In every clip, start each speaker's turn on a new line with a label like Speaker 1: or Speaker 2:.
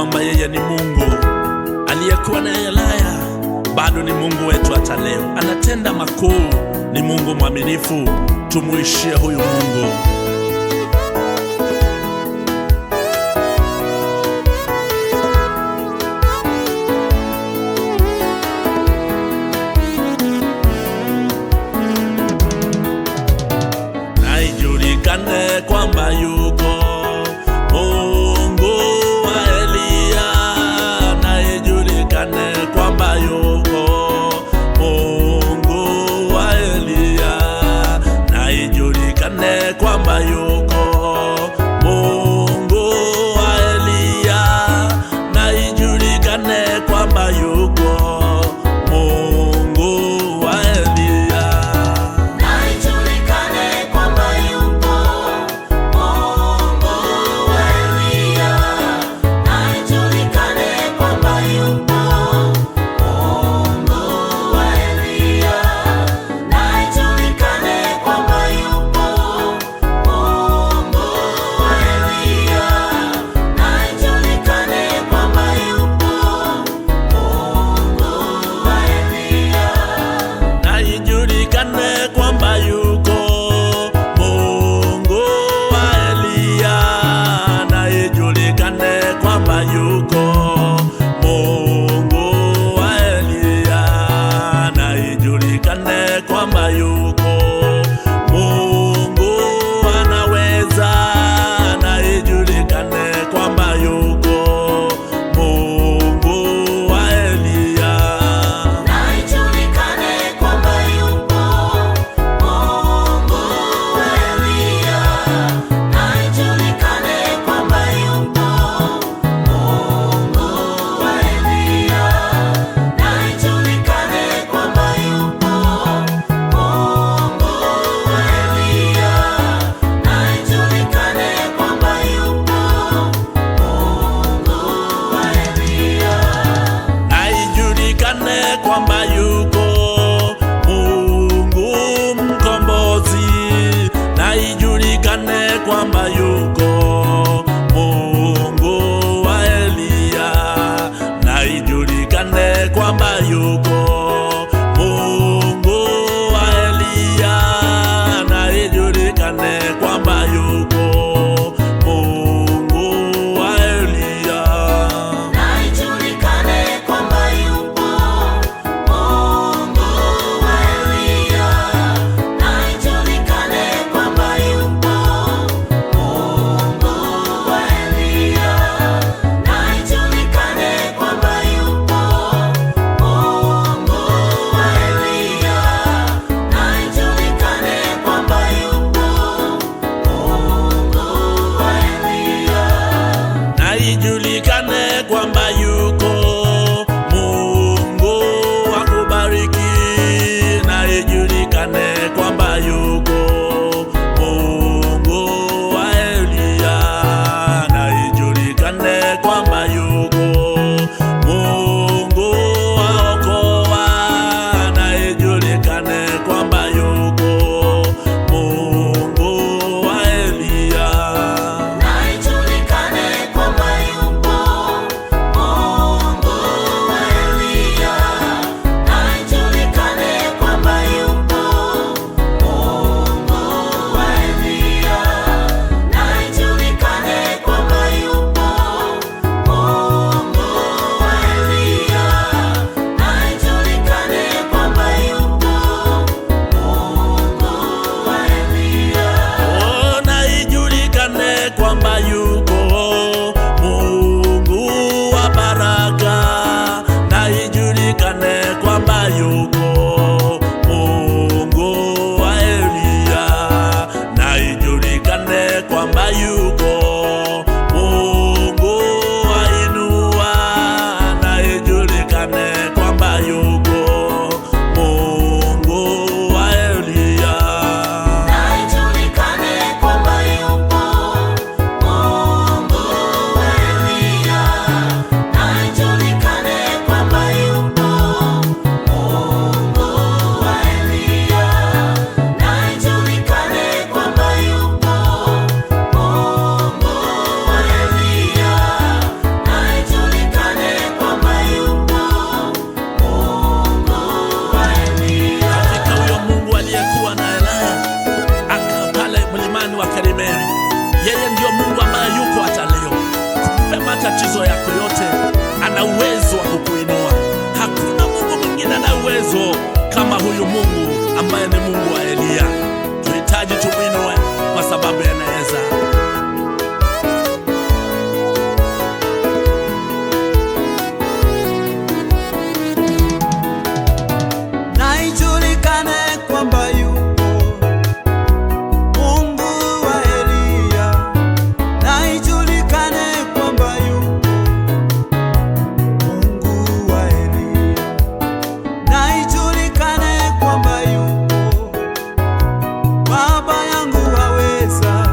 Speaker 1: kwamba yeye ni Mungu aliyekuwa na Eliya, bado ni Mungu wetu hata leo, anatenda makuu, ni Mungu mwaminifu. Tumuishie huyu Mungu. Naijulikane kwamba yuko Mungu wa Eliya, naijulikane kwamba yuko Mungu wa Eliya, naijulikane kwamba yuko Mungu wa Eliya, naijulikane kwamba yuko Mungu wa Eliya.
Speaker 2: Naijulikane kwamba yupo Mungu wa Eliya, naijulikane kwamba yupo Mungu wa Eliya, naijulikane kwamba yupo Mungu wa Eliya, naijulikane kwamba yupo Mungu wa Eliya.
Speaker 1: Naijulikane kwamba yuko Mungu wa Eliya, naijulikane kwamba yuko Mungu wa Eliya, naijulikane kwamba yuko Mungu anaweza, naijulikane kwamba yuko Mungu wa Eliya.
Speaker 2: Naijulikane kwamba yupo Mungu wa Eliya, naijulikane kwamba yupo Mungu wa Eliya, naijulikane kwamba yupo Mungu
Speaker 1: matatizo yako yote, ana uwezo wa kukuinua. Hakuna Mungu mwingine ana uwezo kama huyu Mungu ambaye ni Mungu wa Eliya. Tuhitaji tumwinue kwa sababu yanaweza.
Speaker 3: Na ijulikane kwamba yupo Mungu wa Eliya, na ijulikane kwamba yupo Mungu wa Eliya, na ijulikane kwamba yupo Baba yangu waweza.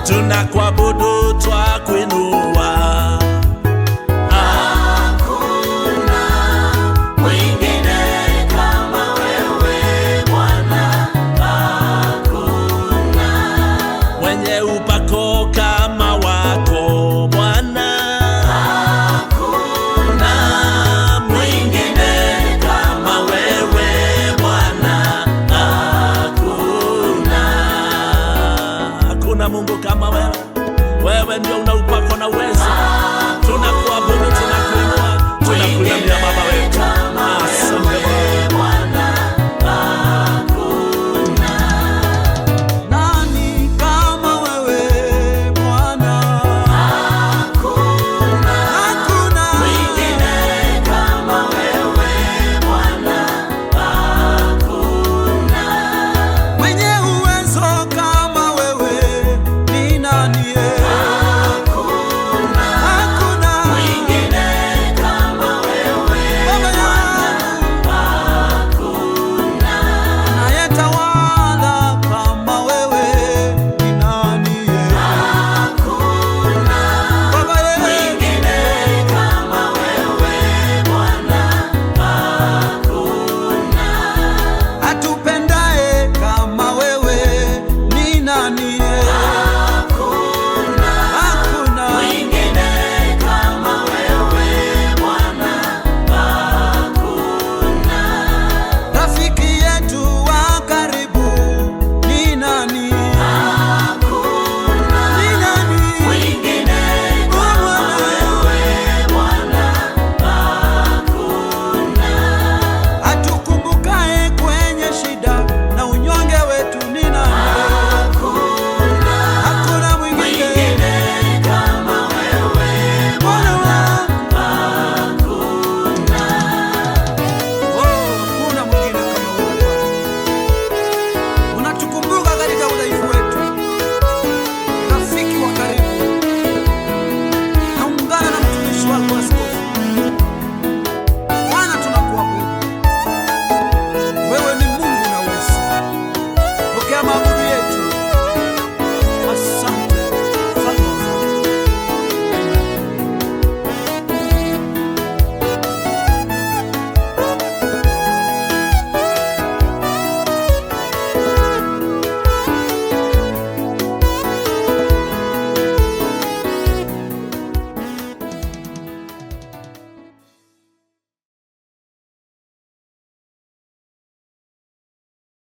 Speaker 1: tunakuabudu, twakuinua.
Speaker 2: Hakuna mwingine kama wewe Bwana, hakuna
Speaker 1: Mwenye upako kama wako Bwana,
Speaker 2: hakuna mwingine kama wewe Bwana, hakuna
Speaker 1: hakuna Mungu kama wewe. Wewe ndio una upako na uwezo. Tunakuabudu, tunakuinua, tunakuinamia.